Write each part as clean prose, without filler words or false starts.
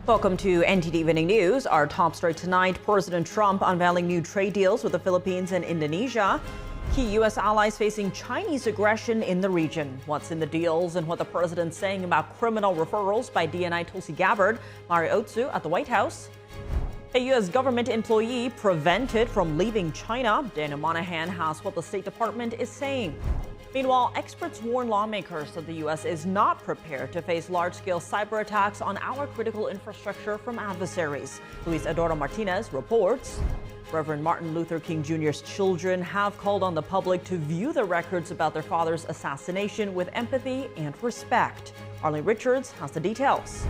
Welcome to NTD Evening News. Our top story tonight, President Trump unveiling new trade deals with the Philippines and Indonesia. Key U.S. allies facing Chinese aggression in the region. What's in the deals and what the president's saying about criminal referrals by DNI Tulsi Gabbard, Mario Otsu at the White House. A U.S. government employee prevented from leaving China. Daniel Monahan has what the State Department is saying. Meanwhile, experts warn lawmakers that the U.S. is not prepared to face large-scale cyber attacks on our critical infrastructure from adversaries. Luis Eduardo Martinez reports. Reverend Martin Luther King Jr.'s children have called on the public to view the records about their father's assassination with empathy and respect. Arlene Richards has the details.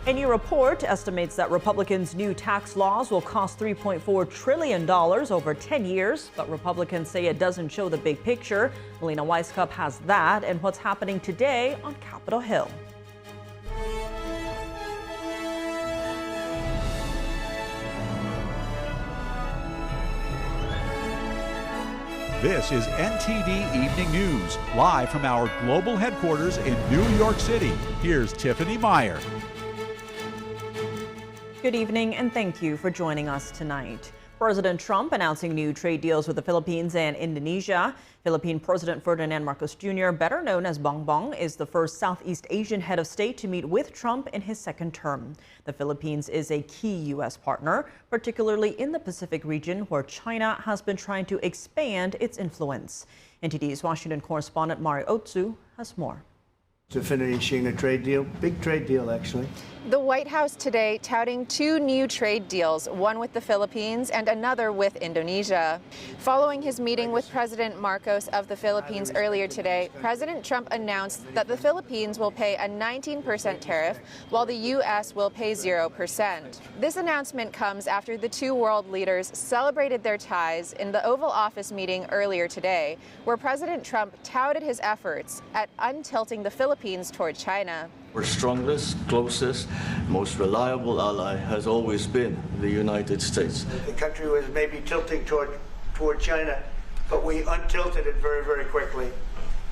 A new report estimates that Republicans' new tax laws will cost $3.4 trillion over 10 years, but Republicans say it doesn't show the big picture. Melina Weisskopf has that and what's happening today on Capitol Hill. This is NTD Evening News, live from our global headquarters in New York City. Here's Tiffany Meyer. Good evening and thank you for joining us tonight. President Trump announcing new trade deals with the Philippines and Indonesia. Philippine President Ferdinand Marcos Jr., better known as Bongbong, is the first Southeast Asian head of state to meet with Trump in his second term. The Philippines is a key U.S. partner, particularly in the Pacific region where China has been trying to expand its influence. NTD's Washington correspondent Mario Otsu has more. To finishing a trade deal, big trade deal actually. The White House today touting two new trade deals, one with the Philippines and another with Indonesia. Following his meeting with President Marcos of the Philippines earlier today, President Trump announced that the Philippines will pay a 19% tariff while the U.S. will pay 0%. This announcement comes after the two world leaders celebrated their ties in the Oval Office meeting earlier today, where President Trump touted his efforts at untilting the Philippines toward China. Our strongest, closest, most reliable ally has always been the United States. The country was maybe tilting toward China, but we untilted it very, very quickly.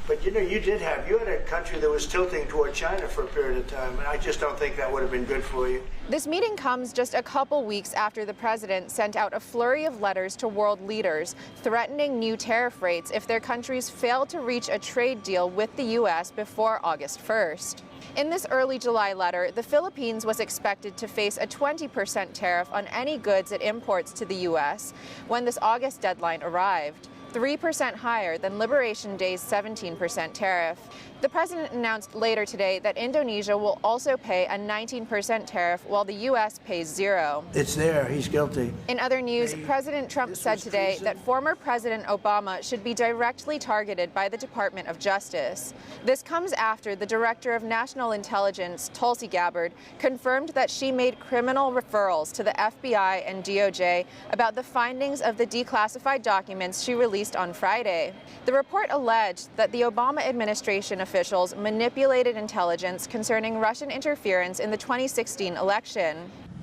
But you know, you had a country that was tilting toward China for a period of time, and I just don't think that would have been good for you. This meeting comes just a couple weeks after the president sent out a flurry of letters to world leaders threatening new tariff rates if their countries fail to reach a trade deal with the U.S. before August 1st. In this early July letter, the Philippines was expected to face a 20% tariff on any goods it imports to the U.S. when this August deadline arrived, 3% higher than Liberation Day's 17% tariff. The president announced later today that Indonesia will also pay a 19% tariff while the U.S. pays 0. It's there. He's guilty. In other news, President Trump said today that former President Obama should be directly targeted by the Department of Justice. This comes after the Director of National Intelligence, Tulsi Gabbard, confirmed that she made criminal referrals to the FBI and DOJ about the findings of the declassified documents she released on Friday. The report alleged that the Obama administration officials manipulated intelligence concerning Russian interference in the 2016 election.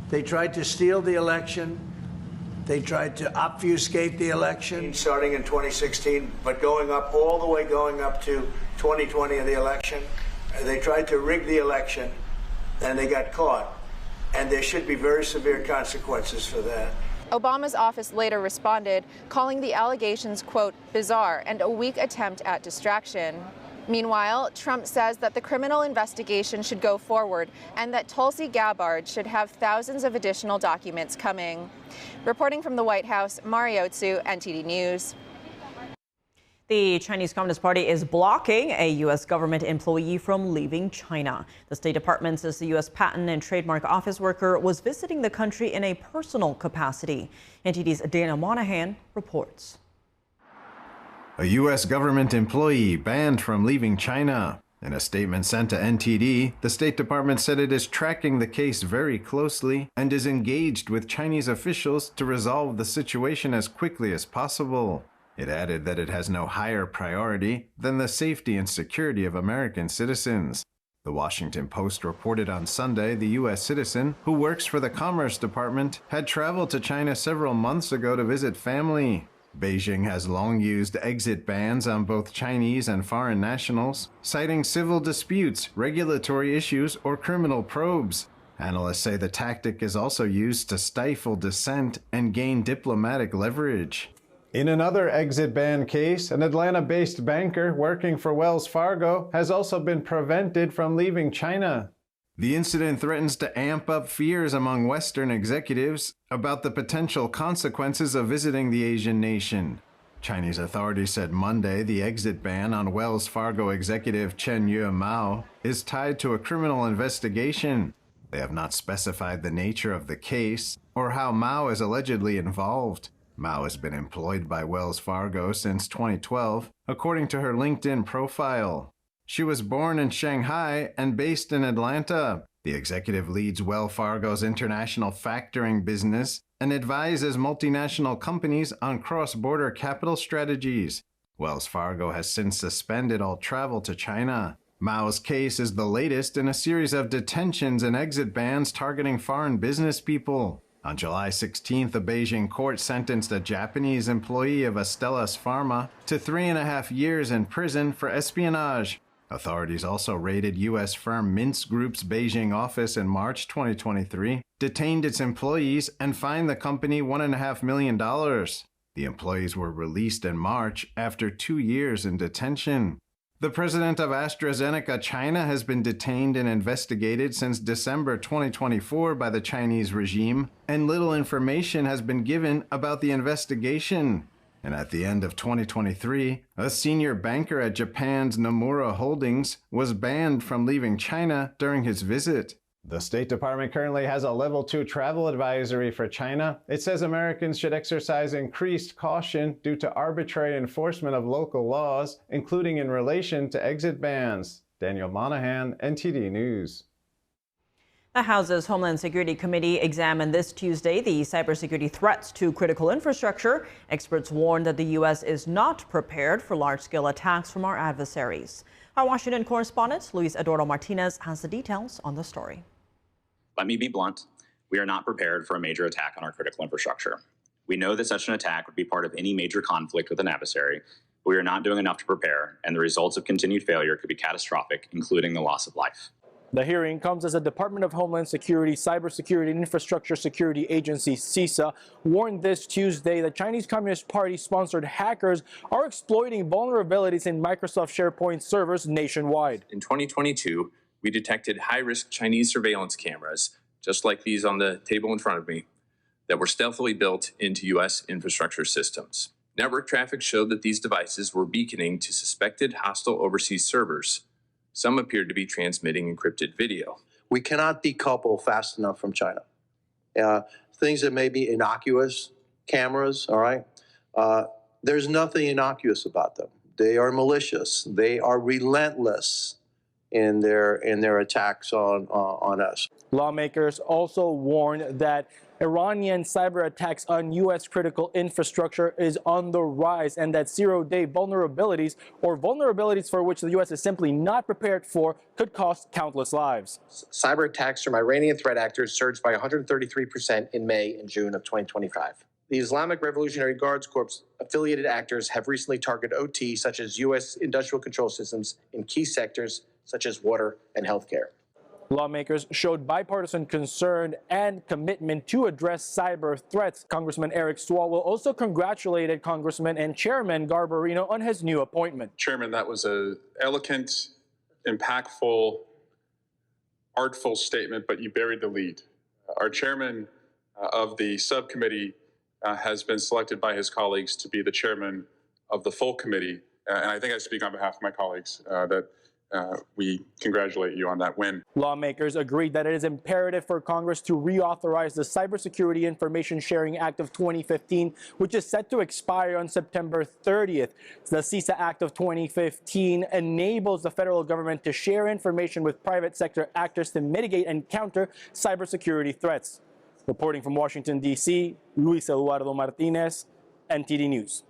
They tried to steal the election. They tried to obfuscate the election. Starting in 2016, but going up to 2020 in the election. They tried to rig the election, and they got caught. And there should be very severe consequences for that. Obama's office later responded, calling the allegations, quote, bizarre and a weak attempt at distraction. Meanwhile, Trump says that the criminal investigation should go forward and that Tulsi Gabbard should have thousands of additional documents coming. Reporting from the White House, Mario Otsu, NTD News. The Chinese Communist Party is blocking a U.S. government employee from leaving China. The State Department says the U.S. Patent and Trademark Office worker was visiting the country in a personal capacity. NTD's Daniel Monahan reports. A U.S. government employee banned from leaving China. In a statement sent to NTD, the State Department said it is tracking the case very closely and is engaged with Chinese officials to resolve the situation as quickly as possible. It added that it has no higher priority than the safety and security of American citizens. The Washington Post reported on Sunday the U.S. citizen, who works for the Commerce Department, had traveled to China several months ago to visit family. Beijing has long used exit bans on both Chinese and foreign nationals, citing civil disputes, regulatory issues, or criminal probes. Analysts say the tactic is also used to stifle dissent and gain diplomatic leverage. In another exit ban case, an Atlanta-based banker working for Wells Fargo has also been prevented from leaving China. The incident threatens to amp up fears among Western executives about the potential consequences of visiting the Asian nation. Chinese authorities said Monday the exit ban on Wells Fargo executive Chen-Yue Mao is tied to a criminal investigation. They have not specified the nature of the case or how Mao is allegedly involved. Mao has been employed by Wells Fargo since 2012, according to her LinkedIn profile. She was born in Shanghai and based in Atlanta. The executive leads Wells Fargo's international factoring business and advises multinational companies on cross-border capital strategies. Wells Fargo has since suspended all travel to China. Mao's case is the latest in a series of detentions and exit bans targeting foreign business people. On July 16th, a Beijing court sentenced a Japanese employee of Astellas Pharma to 3.5 years in prison for espionage. Authorities also raided U.S. firm Mintz Group's Beijing office in March 2023, detained its employees, and fined the company $1.5 million. The employees were released in March after 2 years in detention. The president of AstraZeneca China has been detained and investigated since December 2024 by the Chinese regime, and little information has been given about the investigation. And at the end of 2023, a senior banker at Japan's Nomura Holdings was banned from leaving China during his visit. The State Department currently has a Level 2 travel advisory for China. It says Americans should exercise increased caution due to arbitrary enforcement of local laws, including in relation to exit bans. Daniel Monahan, NTD News. The House's Homeland Security Committee examined this Tuesday the cybersecurity threats to critical infrastructure. Experts warned that the U.S. is not prepared for large-scale attacks from our adversaries. Our Washington correspondent, Luis Eduardo Martinez, has the details on the story. Let me be blunt. We are not prepared for a major attack on our critical infrastructure. We know that such an attack would be part of any major conflict with an adversary, but we are not doing enough to prepare, and the results of continued failure could be catastrophic, including the loss of life. The hearing comes as the Department of Homeland Security, Cybersecurity and Infrastructure Security Agency, CISA, warned this Tuesday that Chinese Communist Party-sponsored hackers are exploiting vulnerabilities in Microsoft SharePoint servers nationwide. In 2022, we detected high-risk Chinese surveillance cameras, just like these on the table in front of me, that were stealthily built into U.S. infrastructure systems. Network traffic showed that these devices were beaconing to suspected hostile overseas servers. Some appeared to be transmitting encrypted video. We cannot decouple fast enough from China. Things that may be innocuous, cameras, all right? There's nothing innocuous about them. They are malicious. They are relentless in their attacks on us. Lawmakers also warned that Iranian cyber attacks on U.S. critical infrastructure is on the rise, and that zero-day vulnerabilities, or vulnerabilities for which the U.S. is simply not prepared for, could cost countless lives. Cyber attacks from Iranian threat actors surged by 133% in May and June of 2025. The Islamic Revolutionary Guards Corps affiliated actors have recently targeted OT, such as U.S. industrial control systems, in key sectors such as water and healthcare. Lawmakers showed bipartisan concern and commitment to address cyber threats. Congressman Eric Swalwell also congratulated Congressman and Chairman Garbarino on his new appointment. Chairman, that was an elegant, impactful, artful statement, but you buried the lead. Our chairman of the subcommittee has been selected by his colleagues to be the chairman of the full committee. And I think I speak on behalf of my colleagues that we congratulate you on that win. Lawmakers agreed that it is imperative for Congress to reauthorize the Cybersecurity Information Sharing Act of 2015, which is set to expire on September 30th. The CISA Act of 2015 enables the federal government to share information with private sector actors to mitigate and counter cybersecurity threats. Reporting from Washington, D.C., Luis Eduardo Martinez, NTD News.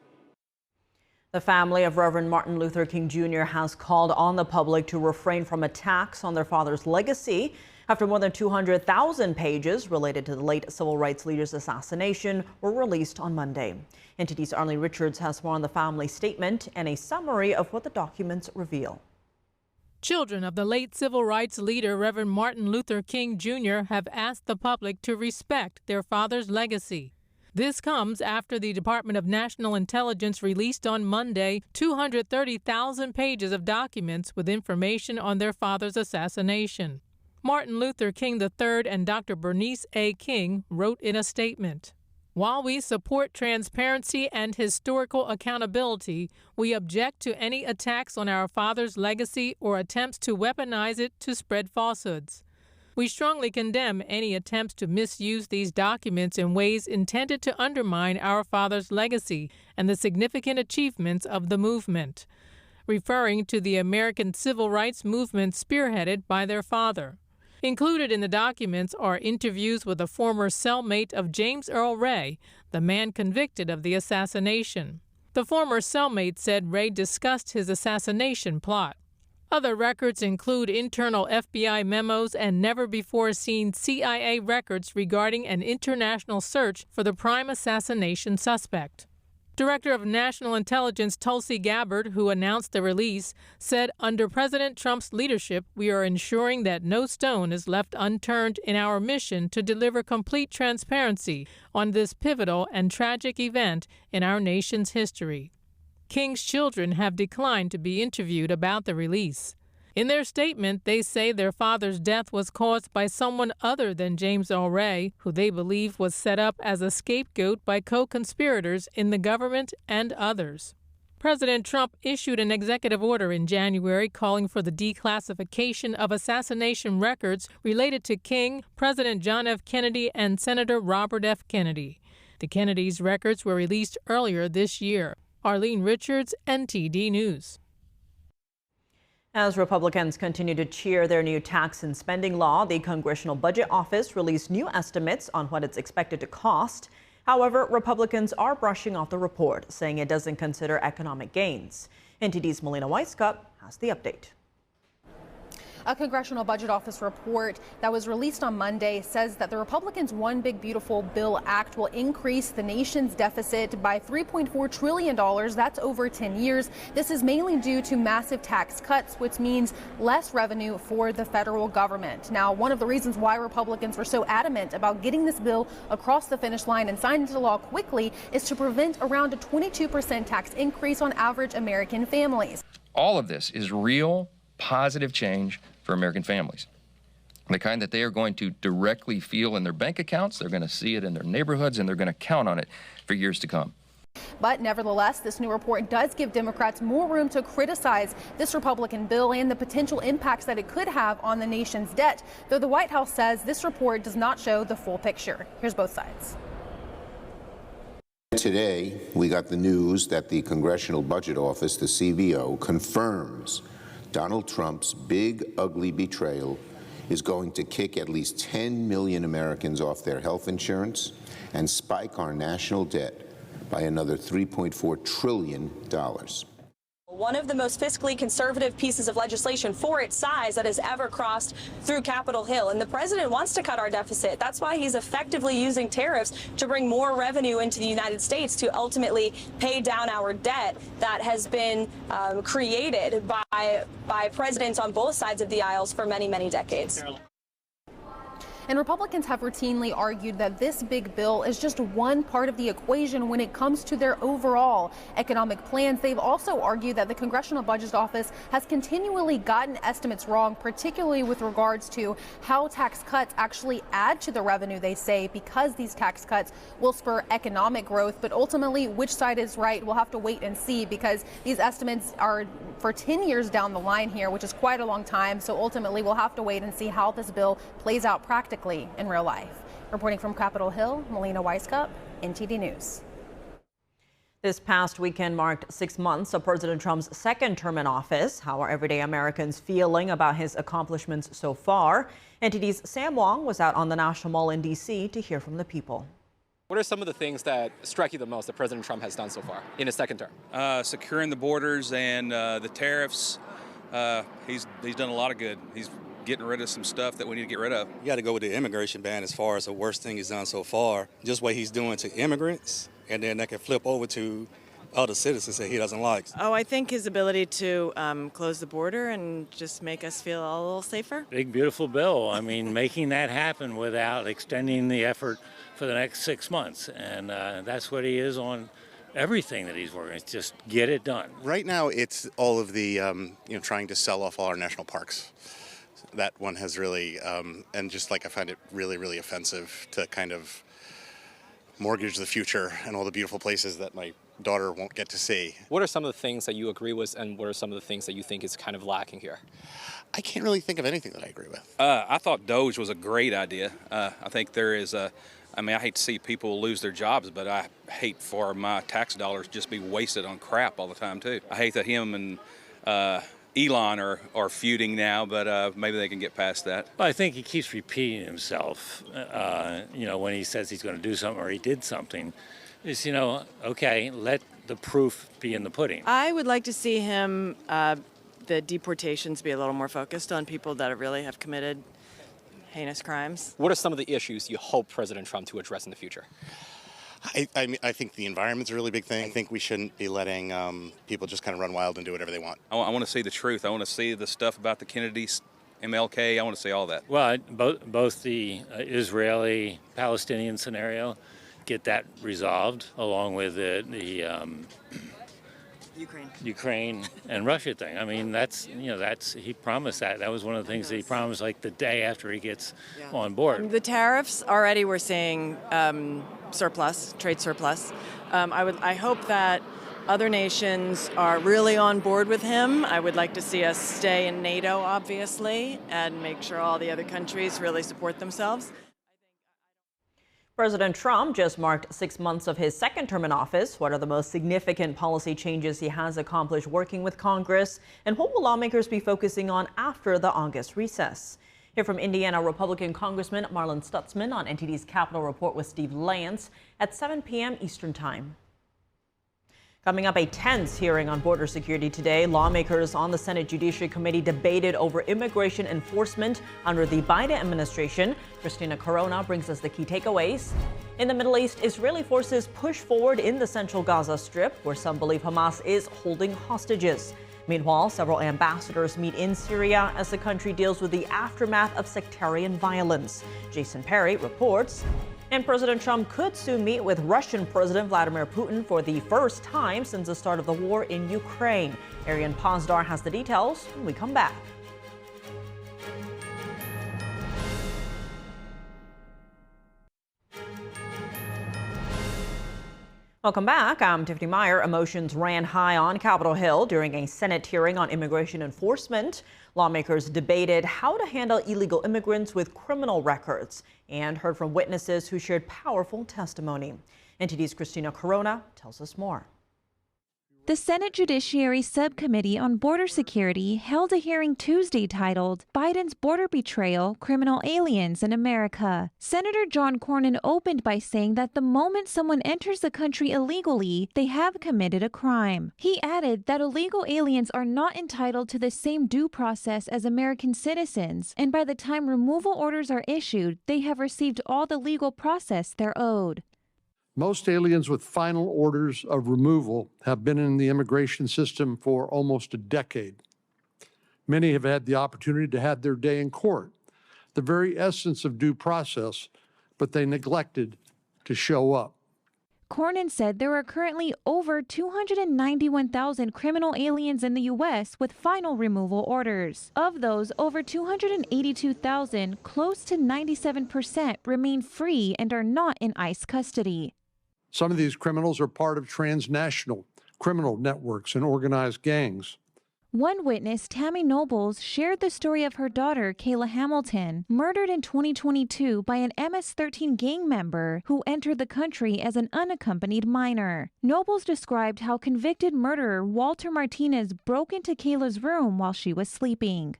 The family of Reverend Martin Luther King Jr. has called on the public to refrain from attacks on their father's legacy after more than 200,000 pages related to the late civil rights leader's assassination were released on Monday. NTD's Arlene Richards has more on the family statement and a summary of what the documents reveal. Children of the late civil rights leader Reverend Martin Luther King Jr. have asked the public to respect their father's legacy. This comes after the Department of National Intelligence released on Monday 230,000 pages of documents with information on their father's assassination. Martin Luther King III and Dr. Bernice A. King wrote in a statement, "While we support transparency and historical accountability, we object to any attacks on our father's legacy or attempts to weaponize it to spread falsehoods. We strongly condemn any attempts to misuse these documents in ways intended to undermine our father's legacy and the significant achievements of the movement," referring to the American civil rights movement spearheaded by their father. Included in the documents are interviews with a former cellmate of James Earl Ray, the man convicted of the assassination. The former cellmate said Ray discussed his assassination plot. Other records include internal FBI memos and never-before-seen CIA records regarding an international search for the prime assassination suspect. Director of National Intelligence Tulsi Gabbard, who announced the release, said, "Under President Trump's leadership, we are ensuring that no stone is left unturned in our mission to deliver complete transparency on this pivotal and tragic event in our nation's history." King's children have declined to be interviewed about the release. In their statement, they say their father's death was caused by someone other than James Earl Ray, who they believe was set up as a scapegoat by co-conspirators in the government and others. President Trump issued an executive order in January calling for the declassification of assassination records related to King, President John F. Kennedy, and Senator Robert F. Kennedy. The Kennedys' records were released earlier this year. Arlene Richards, NTD News. As Republicans continue to cheer their new tax and spending law, the Congressional Budget Office released new estimates on what it's expected to cost. However, Republicans are brushing off the report, saying it doesn't consider economic gains. NTD's Melina Weisskopf has the update. A Congressional Budget Office report that was released on Monday says that the Republicans' One Big Beautiful Bill Act will increase the nation's deficit by $3.4 trillion. That's over 10 years. This is mainly due to massive tax cuts, which means less revenue for the federal government. Now, one of the reasons why Republicans were so adamant about getting this bill across the finish line and signed into law quickly is to prevent around a 22% tax increase on average American families. All of this is real, positive change for American families. The kind that they are going to directly feel in their bank accounts, they're going to see it in their neighborhoods, and they're going to count on it for years to come. But nevertheless, this new report does give Democrats more room to criticize this Republican bill and the potential impacts that it could have on the nation's debt, though the White House says this report does not show the full picture. Here's both sides. Today, we got the news that the Congressional Budget Office, the CBO, confirms Donald Trump's big, ugly betrayal is going to kick at least 10 million Americans off their health insurance and spike our national debt by another $3.4 trillion. One of the most fiscally conservative pieces of legislation for its size that has ever crossed through Capitol Hill. And the president wants to cut our deficit. That's why he's effectively using tariffs to bring more revenue into the United States to ultimately pay down our debt that has been created by presidents on both sides of the aisles for many, many decades. And Republicans have routinely argued that this big bill is just one part of the equation when it comes to their overall economic plans. They've also argued that the Congressional Budget Office has continually gotten estimates wrong, particularly with regards to how tax cuts actually add to the revenue, they say, because these tax cuts will spur economic growth. But ultimately, which side is right, we'll have to wait and see, because these estimates are for 10 years down the line here, which is quite a long time. So ultimately, we'll have to wait and see how this bill plays out practically in real life. Reporting from Capitol Hill, Melina Weisskopf, NTD News. This past weekend marked 6 months of President Trump's second term in office. How are everyday Americans feeling about his accomplishments so far? NTD's Sam Wong was out on the National Mall in D.C. to hear from the people. What are some of the things that strike you the most that President Trump has done so far in his second term? Securing the borders and the tariffs. He's done a lot of good. He's getting rid of some stuff that we need to get rid of. You got to go with the immigration ban as far as the worst thing he's done so far. Just what he's doing to immigrants, and then that can flip over to other citizens that he doesn't like. Oh, I think his ability to close the border and just make us feel a little safer. Big, beautiful bill. I mean, making that happen without extending the effort for the next 6 months. And that's what he is on everything that he's working. It's just get it done. Right now, it's all of the, trying to sell off all our national parks. That one has really, and just like I find it really, really offensive to kind of mortgage the future and all the beautiful places that my daughter won't get to see. What are some of the things that you agree with, and what are some of the things that you think is kind of lacking here? I can't really think of anything that I agree with. I thought Doge was a great idea. I think there is I hate to see people lose their jobs, but I hate for my tax dollars just be wasted on crap all the time, too. I hate that him and Elon are feuding now, but maybe they can get past that. Well, I think he keeps repeating himself, when he says he's going to do something or he did something. Is, okay, let the proof be in the pudding. I would like to see him, the deportations be a little more focused on people that really have committed heinous crimes. What are some of the issues you hope President Trump to address in the future? I think the environment's a really big thing. I think we shouldn't be letting people just kind of run wild and do whatever they want. I want to see the truth. I want to see the stuff about the Kennedys, MLK. I want to see all that. Well, both the Israeli-Palestinian scenario, get that resolved, along with the Ukraine and Russia thing. I mean, he promised that. That was one of the things that he promised, like the day after he gets on board. The tariffs already we're seeing trade surplus. I hope that other nations are really on board with him. I would like to see us stay in NATO, obviously, and make sure all the other countries really support themselves. President Trump just marked 6 months of his second term in office. What are the most significant policy changes he has accomplished working with Congress? And what will lawmakers be focusing on after the August recess? Here from Indiana, Republican Congressman Marlon Stutzman on NTD's Capitol Report with Steve Lance at 7 p.m. Eastern Time. Coming up, a tense hearing on border security today. Lawmakers on the Senate Judiciary Committee debated over immigration enforcement under the Biden administration. Christina Corona brings us the key takeaways. In the Middle East, Israeli forces push forward in the central Gaza Strip, where some believe Hamas is holding hostages. Meanwhile, several ambassadors meet in Syria as the country deals with the aftermath of sectarian violence. Jason Perry reports. And President Trump could soon meet with Russian President Vladimir Putin for the first time since the start of the war in Ukraine. Arian Pozdar has the details when we come back. Welcome back. I'm Tiffany Meyer. Emotions ran high on Capitol Hill during a Senate hearing on immigration enforcement. Lawmakers debated how to handle illegal immigrants with criminal records and heard from witnesses who shared powerful testimony. NTD's Christina Corona tells us more. The Senate Judiciary Subcommittee on Border Security held a hearing Tuesday titled Biden's Border Betrayal, Criminal Aliens in America. Senator John Cornyn opened by saying that the moment someone enters the country illegally, they have committed a crime. He added that illegal aliens are not entitled to the same due process as American citizens, and by the time removal orders are issued, they have received all the legal process they're owed. Most aliens with final orders of removal have been in the immigration system for almost a decade. Many have had the opportunity to have their day in court, the very essence of due process, but they neglected to show up. Cornyn said there are currently over 291,000 criminal aliens in the U.S. with final removal orders. Of those, over 282,000, close to 97%, remain free and are not in ICE custody. Some of these criminals are part of transnational criminal networks and organized gangs. One witness, Tammy Nobles, shared the story of her daughter, Kayla Hamilton, murdered in 2022 by an MS-13 gang member who entered the country as an unaccompanied minor. Nobles described how convicted murderer Walter Martinez broke into Kayla's room while she was sleeping.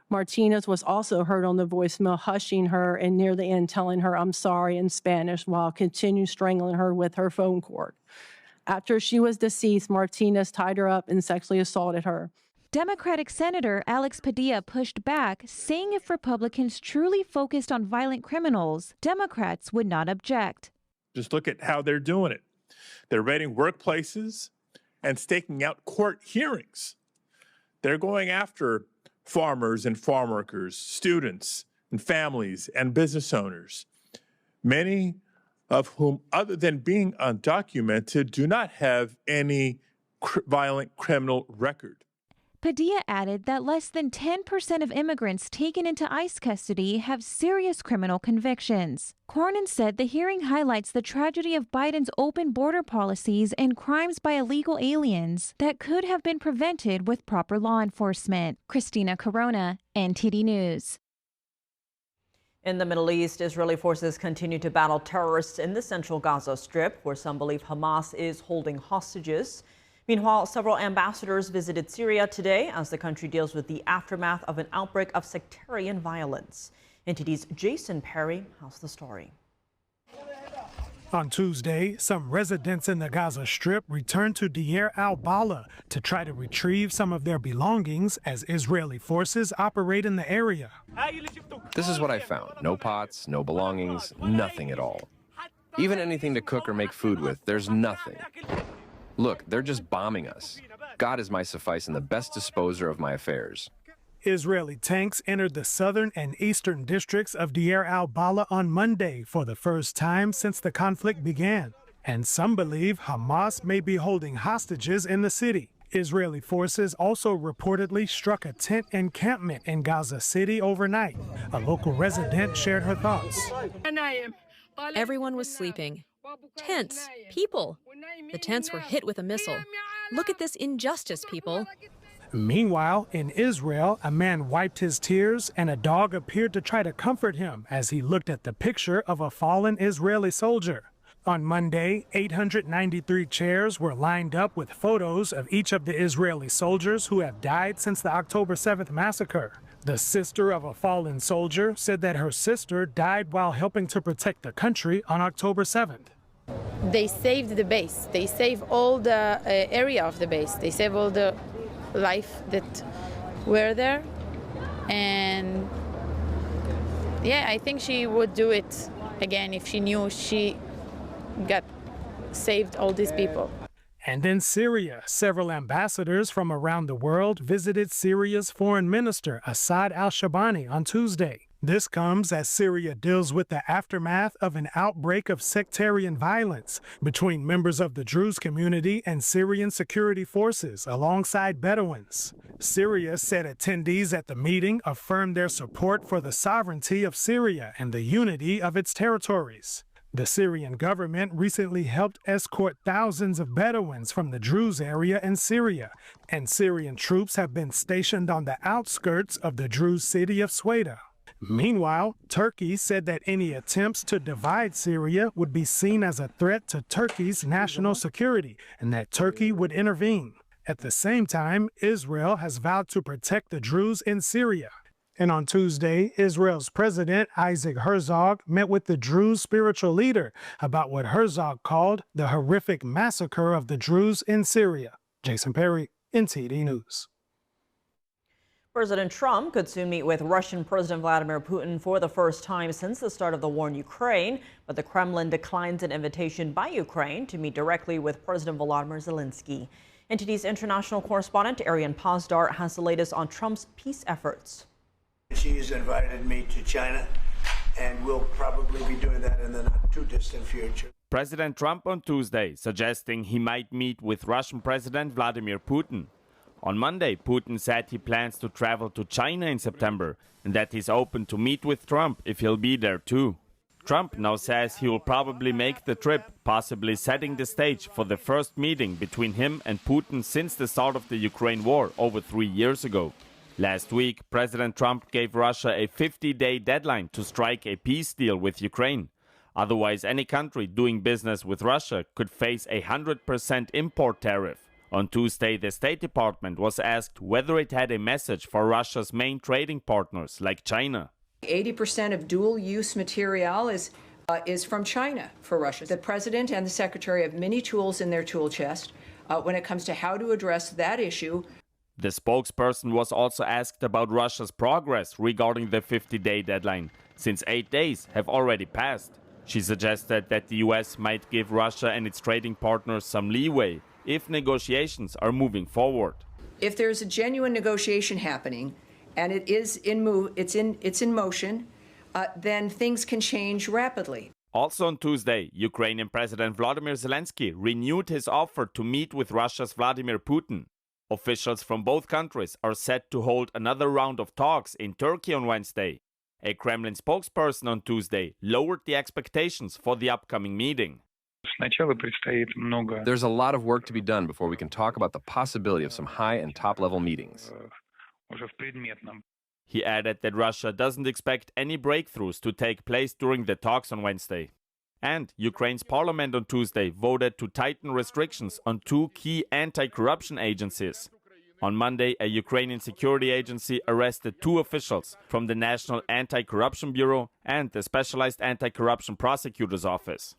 Martinez was also heard on the voicemail hushing her and near the end telling her "I'm sorry" in Spanish while continuing strangling her with her phone cord. After she was deceased, Martinez tied her up and sexually assaulted her. Democratic Senator Alex Padilla pushed back, saying if Republicans truly focused on violent criminals, Democrats would not object. Just look at how they're doing it. They're raiding workplaces. and staking out court hearings. They're going after farmers and farm workers, students and families and business owners, many of whom, other than being undocumented, do not have any violent criminal record. Padilla added that less than 10% of immigrants taken into ICE custody have serious criminal convictions. Cornyn said the hearing highlights the tragedy of Biden's open border policies and crimes by illegal aliens that could have been prevented with proper law enforcement. Christina Corona, NTD News. In the Middle East, Israeli forces continue to battle terrorists in the central Gaza Strip, where some believe Hamas is holding hostages. Meanwhile, several ambassadors visited Syria today as the country deals with the aftermath of an outbreak of sectarian violence. NTD's Jason Perry has the story. On Tuesday, some residents in the Gaza Strip returned to Deir al-Balah to try to retrieve some of their belongings as Israeli forces operate in the area. This is what I found. No pots, no belongings, nothing at all. Even anything to cook or make food with, there's nothing. Look, they're just bombing us. God is my suffice and the best disposer of my affairs. Israeli tanks entered the southern and eastern districts of Deir al-Balah on Monday for the first time since the conflict began. And some believe Hamas may be holding hostages in the city. Israeli forces also reportedly struck a tent encampment in Gaza City overnight. A local resident shared her thoughts. Everyone was sleeping. Tents, people. The tents were hit with a missile. Look at this injustice, people. Meanwhile, in Israel, a man wiped his tears and a dog appeared to try to comfort him as he looked at the picture of a fallen Israeli soldier. On Monday, 893 chairs were lined up with photos of each of the Israeli soldiers who have died since the October 7th massacre. The sister of a fallen soldier said that her sister died while helping to protect the country on October 7th. They saved the base. They saved all the area of the base. They saved all the life that were there. And yeah, I think she would do it again if she knew she got saved all these people. And in Syria, several ambassadors from around the world visited Syria's foreign minister, Assad al-Shabani, on Tuesday. This comes as Syria deals with the aftermath of an outbreak of sectarian violence between members of the Druze community and Syrian security forces alongside Bedouins. Syria said attendees at the meeting affirmed their support for the sovereignty of Syria and the unity of its territories. The Syrian government recently helped escort thousands of Bedouins from the Druze area in Syria, and Syrian troops have been stationed on the outskirts of the Druze city of Sweda. Meanwhile, Turkey said that any attempts to divide Syria would be seen as a threat to Turkey's national security and that Turkey would intervene. At the same time, Israel has vowed to protect the Druze in Syria. And on Tuesday, Israel's President Isaac Herzog met with the Druze spiritual leader about what Herzog called the horrific massacre of the Druze in Syria. Jason Perry, NTD News. President Trump could soon meet with Russian President Vladimir Putin for the first time since the start of the war in Ukraine, but the Kremlin declines an invitation by Ukraine to meet directly with President Volodymyr Zelensky. NTD's international correspondent Arian Pazdar has the latest on Trump's peace efforts. She's invited me to China, and we'll probably be doing that in the not too distant future. President Trump on Tuesday suggesting he might meet with Russian President Vladimir Putin. On Monday, Putin said he plans to travel to China in September and that he's open to meet with Trump if he'll be there too. Trump now says he will probably make the trip, possibly setting the stage for the first meeting between him and Putin since the start of the Ukraine war over 3 years ago. Last week, President Trump gave Russia a 50-day deadline to strike a peace deal with Ukraine. Otherwise, any country doing business with Russia could face a 100% import tariff. On Tuesday, the State Department was asked whether it had a message for Russia's main trading partners like China. 80% of dual-use material is from China for Russia. The President and the Secretary have many tools in their tool chest when it comes to how to address that issue. The spokesperson was also asked about Russia's progress regarding the 50-day deadline, since 8 days have already passed. She suggested that the US might give Russia and its trading partners some leeway, if negotiations are moving forward. If there's a genuine negotiation happening and it's in motion, then things can change rapidly. Also on Tuesday, Ukrainian President Volodymyr Zelensky renewed his offer to meet with Russia's Vladimir Putin. Officials from both countries are set to hold another round of talks in Turkey on Wednesday. A Kremlin spokesperson on Tuesday lowered the expectations for the upcoming meeting. There's a lot of work to be done before we can talk about the possibility of some high and top-level meetings. He added that Russia doesn't expect any breakthroughs to take place during the talks on Wednesday. And Ukraine's parliament on Tuesday voted to tighten restrictions on two key anti-corruption agencies. On Monday, a Ukrainian security agency arrested two officials from the National Anti-Corruption Bureau and the Specialized Anti-Corruption Prosecutor's Office.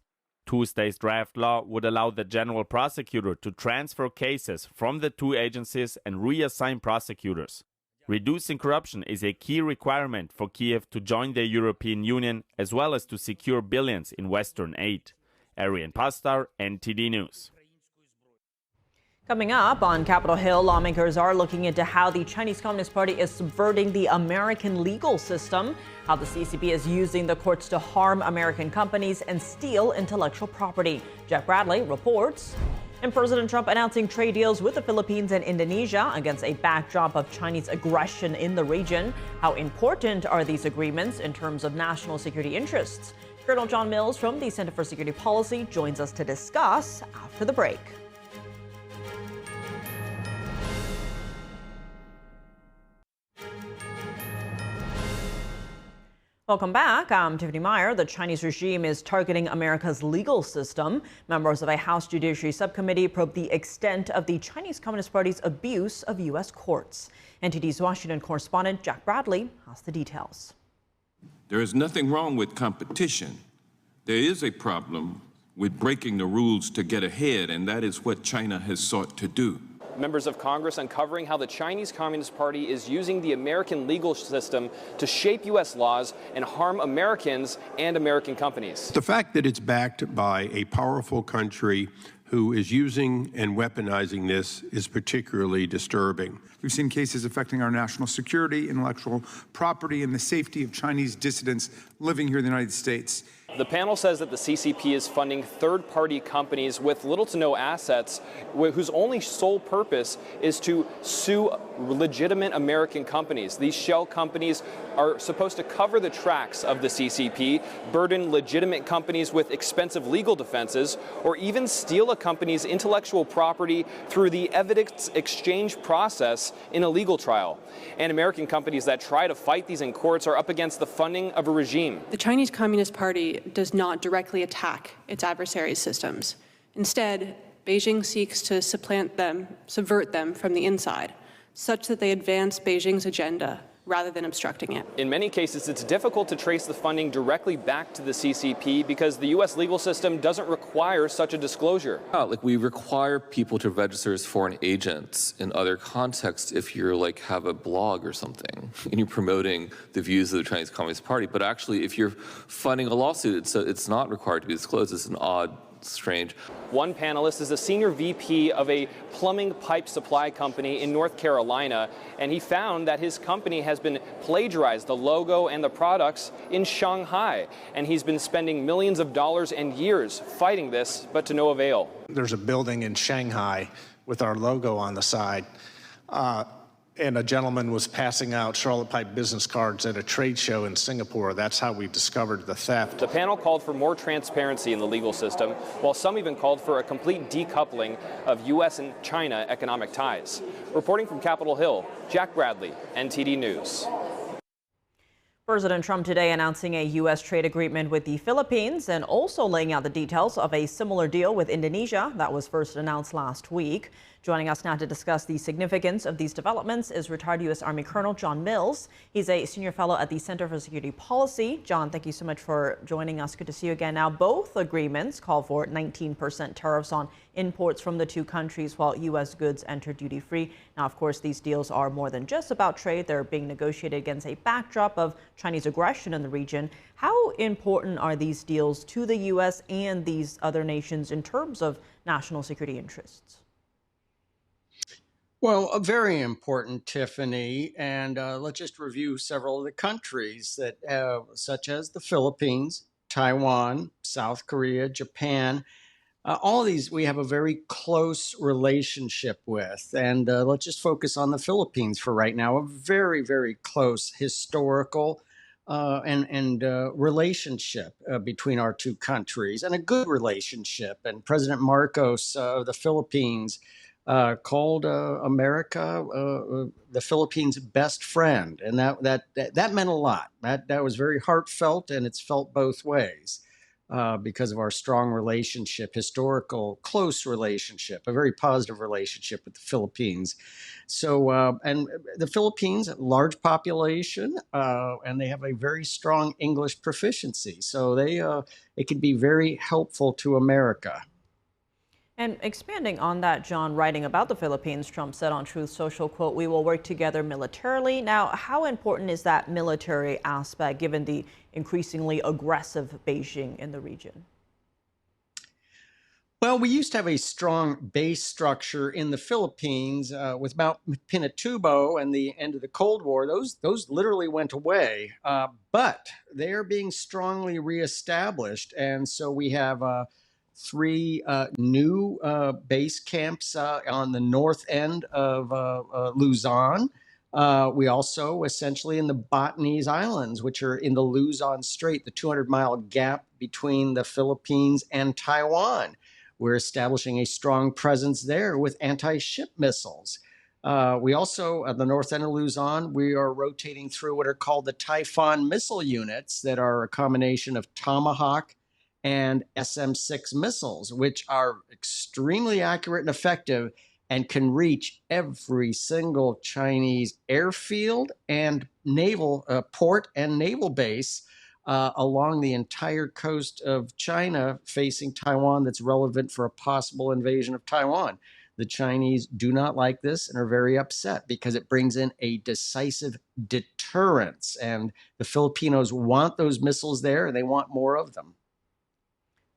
Tuesday's draft law would allow the general prosecutor to transfer cases from the two agencies and reassign prosecutors. Reducing corruption is a key requirement for Kiev to join the European Union, as well as to secure billions in Western aid. Arian Pastar, NTD News. Coming up on Capitol Hill, lawmakers are looking into how the Chinese Communist Party is subverting the American legal system, how the CCP is using the courts to harm American companies and steal intellectual property. Jack Bradley reports. And President Trump announcing trade deals with the Philippines and Indonesia against a backdrop of Chinese aggression in the region. How important are these agreements in terms of national security interests? Colonel John Mills from the Center for Security Policy joins us to discuss after the break. Welcome back. I'm Tiffany Meyer. The Chinese regime is targeting America's legal system. Members of a House Judiciary Subcommittee probe the extent of the Chinese Communist Party's abuse of U.S. courts. NTD's Washington correspondent Jack Bradley has the details. There is nothing wrong with competition. There is a problem with breaking the rules to get ahead, and that is what China has sought to do. Members of Congress uncovering how the Chinese Communist Party is using the American legal system to shape U.S. laws and harm Americans and American companies. The fact that it's backed by a powerful country who is using and weaponizing this is particularly disturbing. We've seen cases affecting our national security, intellectual property, and the safety of Chinese dissidents living here in the United States. The panel says that the CCP is funding third-party companies with little to no assets, whose only sole purpose is to sue legitimate American companies. These shell companies are supposed to cover the tracks of the CCP, burden legitimate companies with expensive legal defenses, or even steal a company's intellectual property through the evidence exchange process in a legal trial. And American companies that try to fight these in courts are up against the funding of a regime. The Chinese Communist Party does not directly attack its adversaries' systems. Instead, Beijing seeks to supplant them, subvert them from the inside, such that they advance Beijing's agenda rather than obstructing it. In many cases, it's difficult to trace the funding directly back to the CCP because the U.S. legal system doesn't require such a disclosure. We require people to register as foreign agents in other contexts if you're have a blog or something and you're promoting the views of the Chinese Communist Party. But actually, if you're funding a lawsuit, it's not required to be disclosed. It's an odd, strange. One panelist is a senior VP of a plumbing pipe supply company in North Carolina, and he found that his company has been plagiarized, the logo and the products, in Shanghai. And he's been spending millions of dollars and years fighting this, but to no avail. There's a building in Shanghai with our logo on the side. And a gentleman was passing out Charlotte Pipe business cards at a trade show in Singapore. That's how we discovered the theft. The panel called for more transparency in the legal system, while some even called for a complete decoupling of U.S. and China economic ties. Reporting from Capitol Hill, Jack Bradley, NTD News. President Trump today announcing a U.S. trade agreement with the Philippines and also laying out the details of a similar deal with Indonesia that was first announced last week. Joining us now to discuss the significance of these developments is retired U.S. Army Colonel John Mills. He's a senior fellow at the Center for Security Policy. John, thank you so much for joining us. Good to see you again. Now, both agreements call for 19% tariffs on imports from the two countries while U.S. goods enter duty-free. Now, of course, these deals are more than just about trade. They're being negotiated against a backdrop of Chinese aggression in the region. How important are these deals to the U.S. and these other nations in terms of national security interests? Well, very important, Tiffany. And let's just review several of the countries that, such as the Philippines, Taiwan, South Korea, Japan. All of these we have a very close relationship with. And let's just focus on the Philippines for right now. A very, very close historical and relationship between our two countries, and a good relationship. And President Marcos of the Philippines called America the Philippines' best friend, and that meant a lot. That was very heartfelt, and it's felt both ways because of our strong relationship, historical, close relationship, a very positive relationship with the Philippines. So, and the Philippines, large population, and they have a very strong English proficiency. So it can be very helpful to America. And expanding on that, John, writing about the Philippines, Trump said on Truth Social, quote, "We will work together militarily." Now, how important is that military aspect given the increasingly aggressive Beijing in the region? Well, we used to have a strong base structure in the Philippines with Mount Pinatubo and the end of the Cold War. Those literally went away, but they are being strongly reestablished. And so we have three new base camps on the north end of Luzon. We also essentially in the Botany Islands, which are in the Luzon Strait, the 200-mile gap between the Philippines and Taiwan. We're establishing a strong presence there with anti-ship missiles. We also, at the north end of Luzon, we are rotating through what are called the Typhoon missile units that are a combination of Tomahawk and SM-6 missiles, which are extremely accurate and effective and can reach every single Chinese airfield and naval port and naval base along the entire coast of China facing Taiwan that's relevant for a possible invasion of Taiwan. The Chinese do not like this and are very upset because it brings in a decisive deterrence. And the Filipinos want those missiles there, and they want more of them.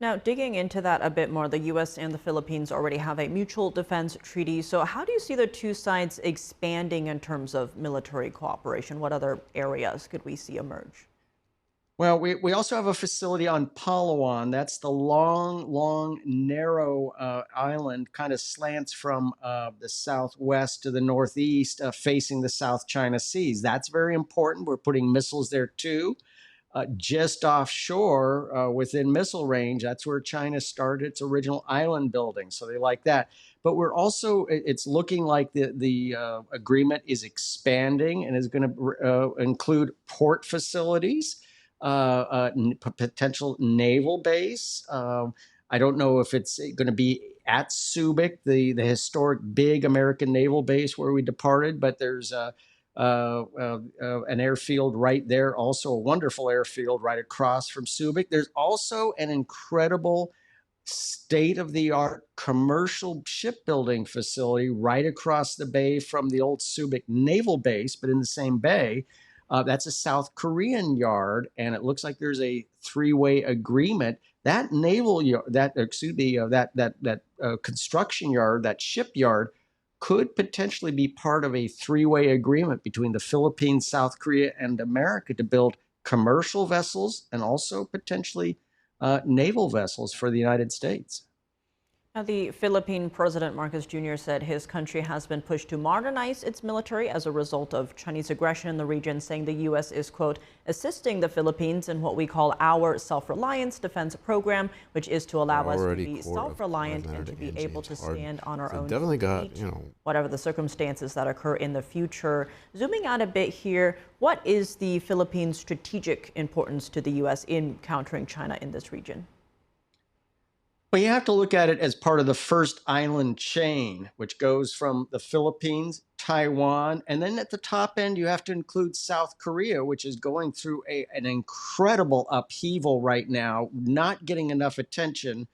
Now, digging into that a bit more, the U.S. and the Philippines already have a mutual defense treaty. So how do you see the two sides expanding in terms of military cooperation? What other areas could we see emerge? Well, we also have a facility on Palawan. That's the long, narrow island, kind of slants from the southwest to the northeast, facing the South China Seas. That's very important. We're putting missiles there too. Just offshore, within missile range, that's where China started its original island building. So they like that. But we're also, it's looking like the agreement is expanding and is going to include port facilities. Potential naval base. I don't know if it's going to be at Subic, the historic big American naval base where we departed, but there's an airfield right there, also a wonderful airfield right across from Subic. There's also an incredible state-of-the-art commercial shipbuilding facility right across the bay from the old Subic Naval Base, but in the same bay. That's a South Korean yard, and it looks like there's a three-way agreement. That naval yard, that construction yard, that shipyard, could potentially be part of a three-way agreement between the Philippines, South Korea, and America to build commercial vessels and also potentially naval vessels for the United States. Now, the Philippine President Marcos Jr. said his country has been pushed to modernize its military as a result of Chinese aggression in the region, saying the U.S. is, quote, assisting the Philippines in what we call our self-reliance defense program, which is to allow us to be self-reliant and to be able to stand on our own feet, whatever the circumstances that occur in the future. Zooming out a bit here, what is the Philippines' strategic importance to the U.S. in countering China in this region? Well, you have to look at it as part of the first island chain, which goes from the Philippines, Taiwan, and then at the top end, you have to include South Korea, which is going through an incredible upheaval right now, not getting enough attention.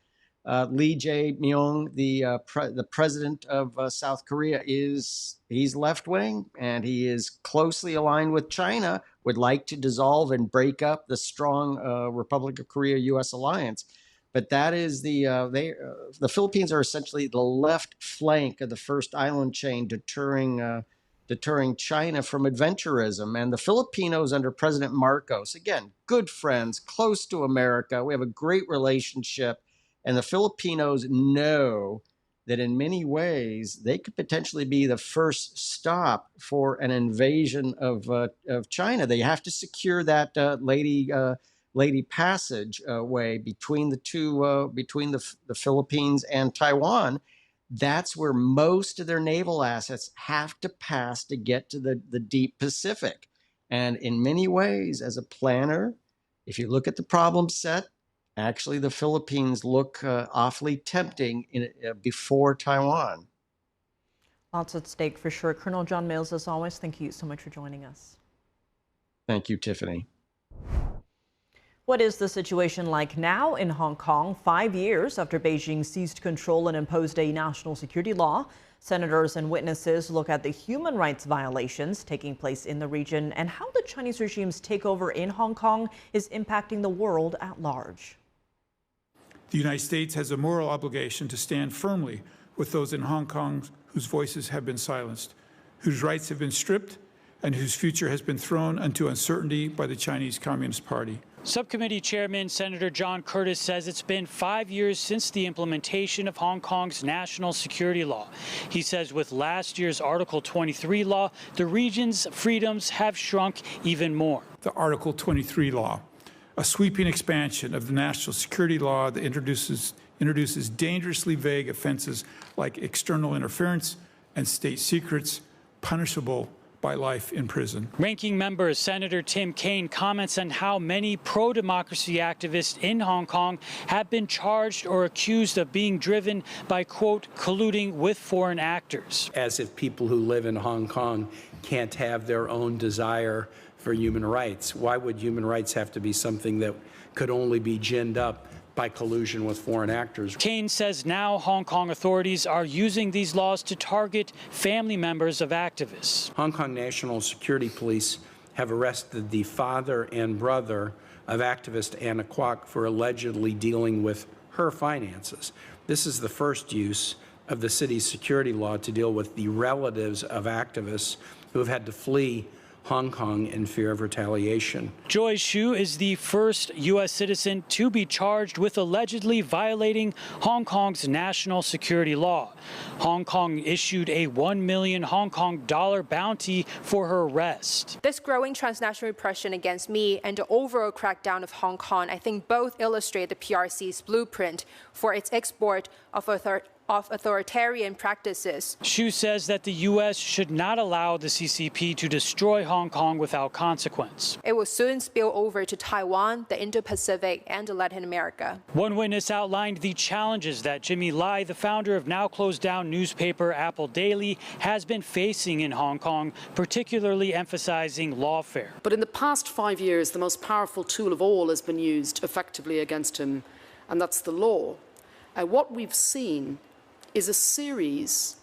Lee Jae-myung, the president of South Korea, he's left-wing, and he is closely aligned with China, would like to dissolve and break up the strong Republic of Korea-U.S. alliance. But that is the Philippines are essentially the left flank of the first island chain, deterring China from adventurism. And the Filipinos under President Marcos, again, good friends, close to America. We have a great relationship. And the Filipinos know that in many ways, they could potentially be the first stop for an invasion of China. They have to secure that Lady Passage way between the two, between the Philippines and Taiwan. That's where most of their naval assets have to pass to get to the deep Pacific. And in many ways, as a planner, if you look at the problem set, actually the Philippines look awfully tempting before Taiwan. Lots at stake for sure. Colonel John Mills, as always, thank you so much for joining us. Thank you, Tiffany. What is the situation like now in Hong Kong, 5 years after Beijing seized control and imposed a national security law? Senators and witnesses look at the human rights violations taking place in the region and how the Chinese regime's takeover in Hong Kong is impacting the world at large. The United States has a moral obligation to stand firmly with those in Hong Kong whose voices have been silenced, whose rights have been stripped, and whose future has been thrown into uncertainty by the Chinese Communist Party. Subcommittee Chairman Senator John Curtis says it's been 5 years since the implementation of Hong Kong's national security law. He says with last year's Article 23 law, the region's freedoms have shrunk even more. The Article 23 law, a sweeping expansion of the national security law that introduces dangerously vague offenses like external interference and state secrets, punishable by life in prison. Ranking member Senator Tim Kaine comments on how many pro-democracy activists in Hong Kong have been charged or accused of being driven by, quote, colluding with foreign actors. As if people who live in Hong Kong can't have their own desire for human rights. Why would human rights have to be something that could only be ginned up by collusion with foreign actors? Kaine says now Hong Kong authorities are using these laws to target family members of activists. Hong Kong National Security Police have arrested the father and brother of activist Anna Kwok for allegedly dealing with her finances. This is the first use of the city's security law to deal with the relatives of activists who have had to flee Hong Kong in fear of retaliation. Joy Xu is the first U.S. citizen to be charged with allegedly violating Hong Kong's national security law. Hong Kong issued a $1 million Hong Kong dollar bounty for her arrest. This growing transnational repression against me and the overall crackdown of Hong Kong, I think both illustrate the PRC's blueprint for its export of authoritarian practices. Xu says that the U.S. should not allow the CCP to destroy Hong Kong without consequence. It will soon spill over to Taiwan, the Indo-Pacific, and Latin America. One witness outlined the challenges that Jimmy Lai, the founder of now closed down newspaper Apple Daily, has been facing in Hong Kong, particularly emphasizing lawfare. But in the past 5 years, the most powerful tool of all has been used effectively against him, and that's the law. What we've seen is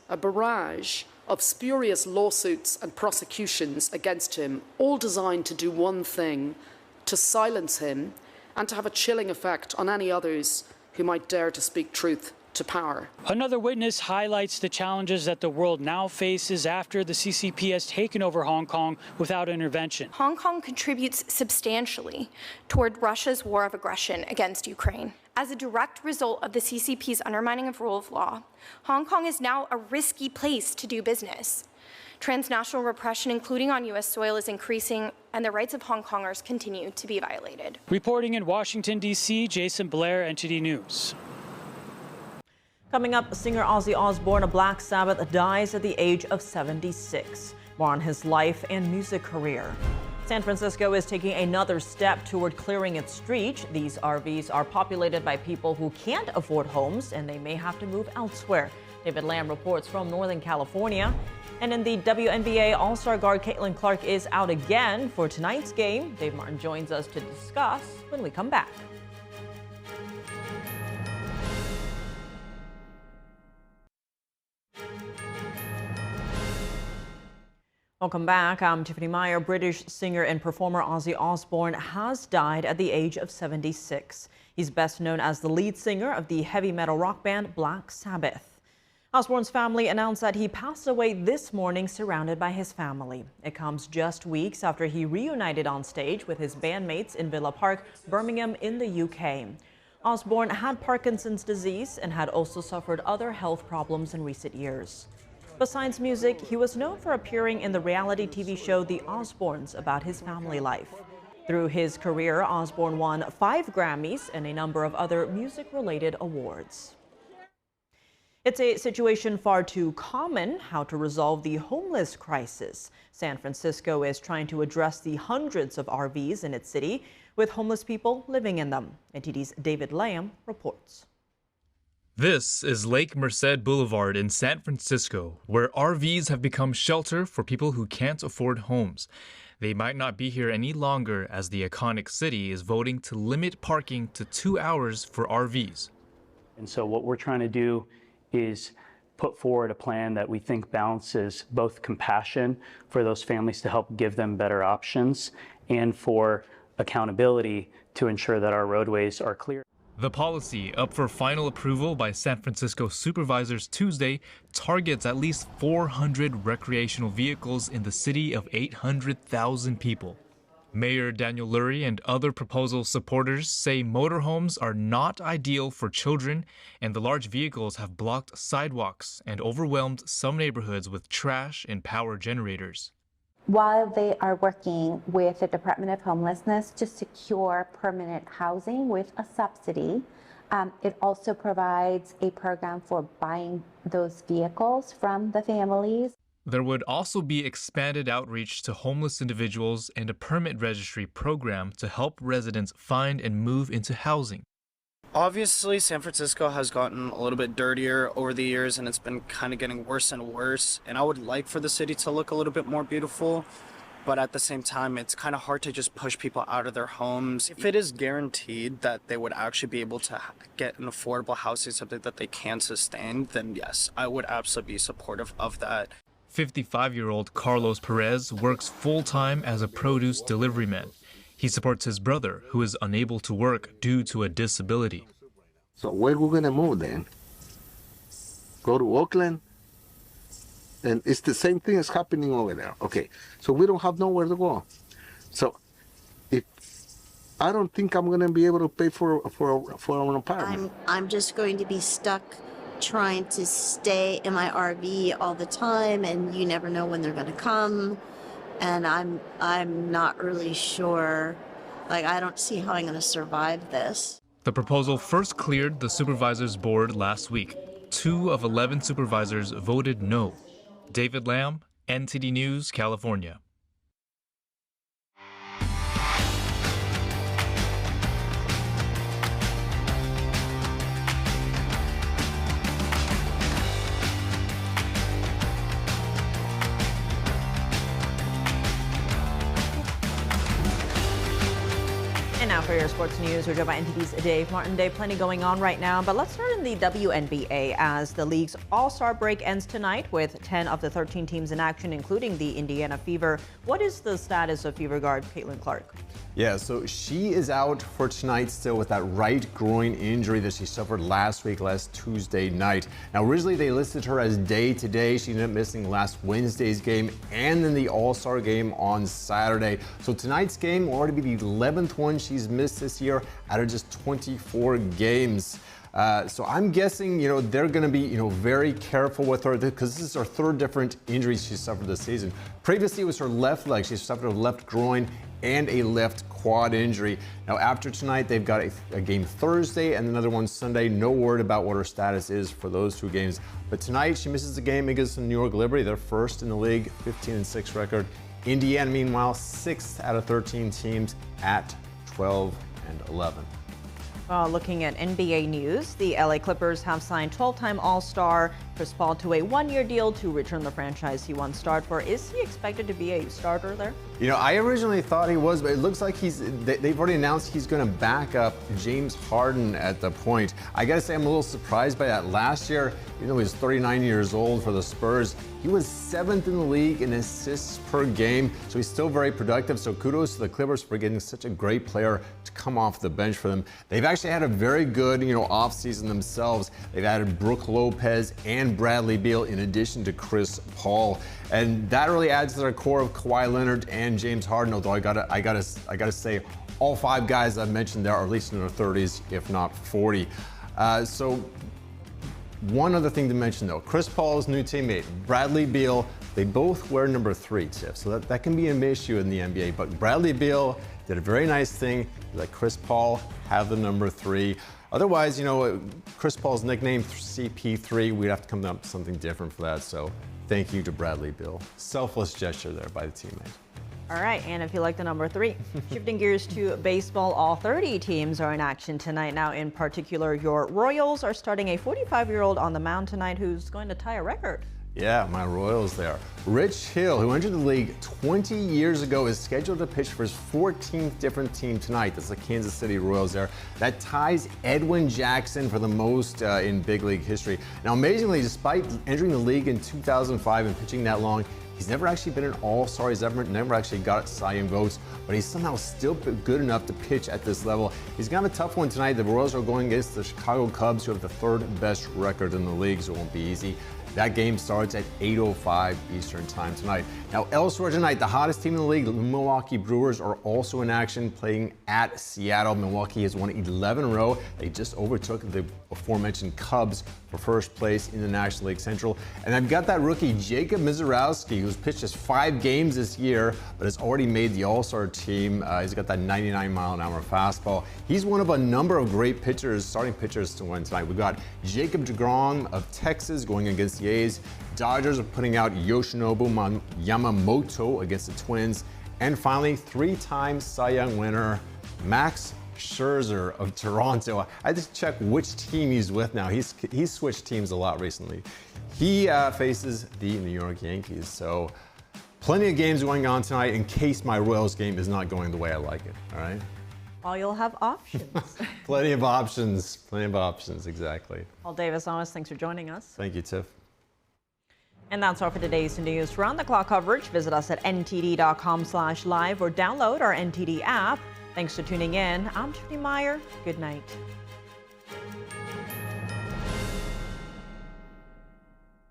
a barrage of spurious lawsuits and prosecutions against him, all designed to do one thing, to silence him and to have a chilling effect on any others who might dare to speak truth to power. Another witness highlights the challenges that the world now faces after the CCP has taken over Hong Kong without intervention. Hong Kong contributes substantially toward Russia's war of aggression against Ukraine. As a direct result of the CCP's undermining of rule of law, Hong Kong is now a risky place to do business. Transnational repression, including on U.S. soil, is increasing, and the rights of Hong Kongers continue to be violated. Reporting in Washington, D.C., Jason Blair, NTD News. Coming up, singer Ozzy Osbourne of Black Sabbath dies at the age of 76. More on his life and music career. San Francisco is taking another step toward clearing its streets. These RVs are populated by people who can't afford homes, and they may have to move elsewhere. David Lamb reports from Northern California. And in the WNBA, All-Star guard Caitlin Clark is out again for tonight's game. Dave Martin joins us to discuss when we come back. Welcome back. I'm Tiffany Meyer. British singer and performer Ozzy Osbourne has died at the age of 76. He's best known as the lead singer of the heavy metal rock band Black Sabbath. Osbourne's family announced that he passed away this morning surrounded by his family. It comes just weeks after he reunited on stage with his bandmates in Villa Park, Birmingham in the UK. Osbourne had Parkinson's disease and had also suffered other health problems in recent years. Besides music, he was known for appearing in the reality TV show The Osbournes about his family life. Through his career, Osbourne won 5 Grammys and a number of other music-related awards. It's a situation far too common. How to resolve the homeless crisis. San Francisco is trying to address the hundreds of RVs in its city with homeless people living in them. NTD's David Lamb reports. This is Lake Merced Boulevard in San Francisco, where RVs have become shelter for people who can't afford homes. They might not be here any longer as the iconic city is voting to limit parking to 2 hours for RVs. And so what we're trying to do is put forward a plan that we think balances both compassion for those families to help give them better options and for accountability to ensure that our roadways are clear. The policy, up for final approval by San Francisco supervisors Tuesday, targets at least 400 recreational vehicles in the city of 800,000 people. Mayor Daniel Lurie and other proposal supporters say motorhomes are not ideal for children, and the large vehicles have blocked sidewalks and overwhelmed some neighborhoods with trash and power generators. While they are working with the Department of Homelessness to secure permanent housing with a subsidy, it also provides a program for buying those vehicles from the families. There would also be expanded outreach to homeless individuals and a permit registry program to help residents find and move into housing. Obviously, San Francisco has gotten a little bit dirtier over the years, and it's been kind of getting worse and worse. And I would like for the city to look a little bit more beautiful, but at the same time, it's kind of hard to just push people out of their homes. If it is guaranteed that they would actually be able to get an affordable housing, something that they can sustain, then yes, I would absolutely be supportive of that. 55-year-old Carlos Perez works full-time as a produce delivery man. He supports his brother, who is unable to work due to a disability. So where we're going to move then? Go to Oakland? And it's the same thing that's happening over there. Okay, so we don't have nowhere to go. So if I don't think I'm going to be able to pay for an apartment. I'm just going to be stuck trying to stay in my RV all the time, and you never know when they're going to come. And I'm not really sure, I don't see how I'm going to survive this. The proposal first cleared the supervisors board last week. 2 of 11 supervisors voted no. David Lamb, NTD News, California. And now for your sports news, we're joined by NTD's Dave Martin. Dave, plenty going on right now, but let's start in the WNBA as the league's All-Star break ends tonight with 10 of the 13 teams in action, including the Indiana Fever. What is the status of Fever guard Caitlin Clark? Yeah, so she is out for tonight still with that right groin injury that she suffered last Tuesday night. Now, originally they listed her as day-to-day. She ended up missing last Wednesday's game and then the All-Star game on Saturday. So tonight's game will already be the 11th one she's missed this year out of just 24 games. So I'm guessing, they're going to be, very careful with her because this is her 3rd different injury she suffered this season. Previously, it was her left leg. She suffered a left groin and a left quad injury. Now, after tonight, they've got a game Thursday and another one Sunday. No word about what her status is for those 2 games. But tonight, she misses the game against the New York Liberty. They're first in the league, 15-6 record. Indiana, meanwhile, 6th out of 13 teams at 12-11. Looking at NBA news, the LA Clippers have signed 12-time All-Star Chris Paul to a one-year deal to return the franchise he once starred for. Is he expected to be a starter there? You know, I originally thought he was, but it looks like they've already announced he's going to back up James Harden at the point. I got to say, I'm a little surprised by that. Last year, even though he was 39 years old for the Spurs, he was 7th in the league in assists per game, so he's still very productive. So kudos to the Clippers for getting such a great player to come off the bench for them. They've actually had a very good, offseason themselves. They've added Brook Lopez and Bradley Beal in addition to Chris Paul, and that really adds to their core of Kawhi Leonard and James Harden. Although I gotta say, all 5 guys I've mentioned there are at least in their 30s, if not 40. So. One other thing to mention though, Chris Paul's new teammate, Bradley Beal, they both wear number 3, Tiff. So that can be an issue in the NBA. But Bradley Beal did a very nice thing, let Chris Paul have the number 3. Otherwise, Chris Paul's nickname, CP3, we'd have to come up with something different for that. So thank you to Bradley Beal. Selfless gesture there by the teammate. All right, and if you like the number 3, shifting gears to baseball, all 30 teams are in action tonight. Now, in particular, your Royals are starting a 45-year-old on the mound tonight who's going to tie a record. Yeah, my Royals there. Rich Hill, who entered the league 20 years ago, is scheduled to pitch for his 14th different team tonight. That's the Kansas City Royals there. That ties Edwin Jackson for the most in big league history. Now, amazingly, despite entering the league in 2005 and pitching that long, he's never actually been an all-star. He's never actually got Cy Young votes, but he's somehow still good enough to pitch at this level. He's going to have a tough one tonight. The Royals are going against the Chicago Cubs, who have the 3rd best record in the league, so it won't be easy. That game starts at 8:05 Eastern time tonight. Now, elsewhere tonight, the hottest team in the league, the Milwaukee Brewers, are also in action playing at Seattle. Milwaukee has won 11 in a row. They just overtook the aforementioned Cubs for first place in the National League Central. And I've got that rookie, Jacob Misiorowski, who's pitched just 5 games this year, but has already made the All-Star team. He's got that 99-mile-an-hour fastball. He's one of a number of great pitchers, starting pitchers to win tonight. We've got Jacob deGrom of Texas going against the A's. Dodgers are putting out Yoshinobu Yamamoto against the Twins. And finally, 3-time Cy Young winner, Max Scherzer of Toronto. I had to check which team he's with now. He's switched teams a lot recently. He faces the New York Yankees. So plenty of games going on tonight in case my Royals game is not going the way I like it. All right? Well, you'll have options. Plenty of options. Plenty of options, exactly. Well, Davis Honest, thanks for joining us. Thank you, Tiff. And that's all for today's news. For on-the-clock coverage, visit us at ntd.com/live or download our NTD app. Thanks for tuning in. I'm Tiffany Meyer. Good night.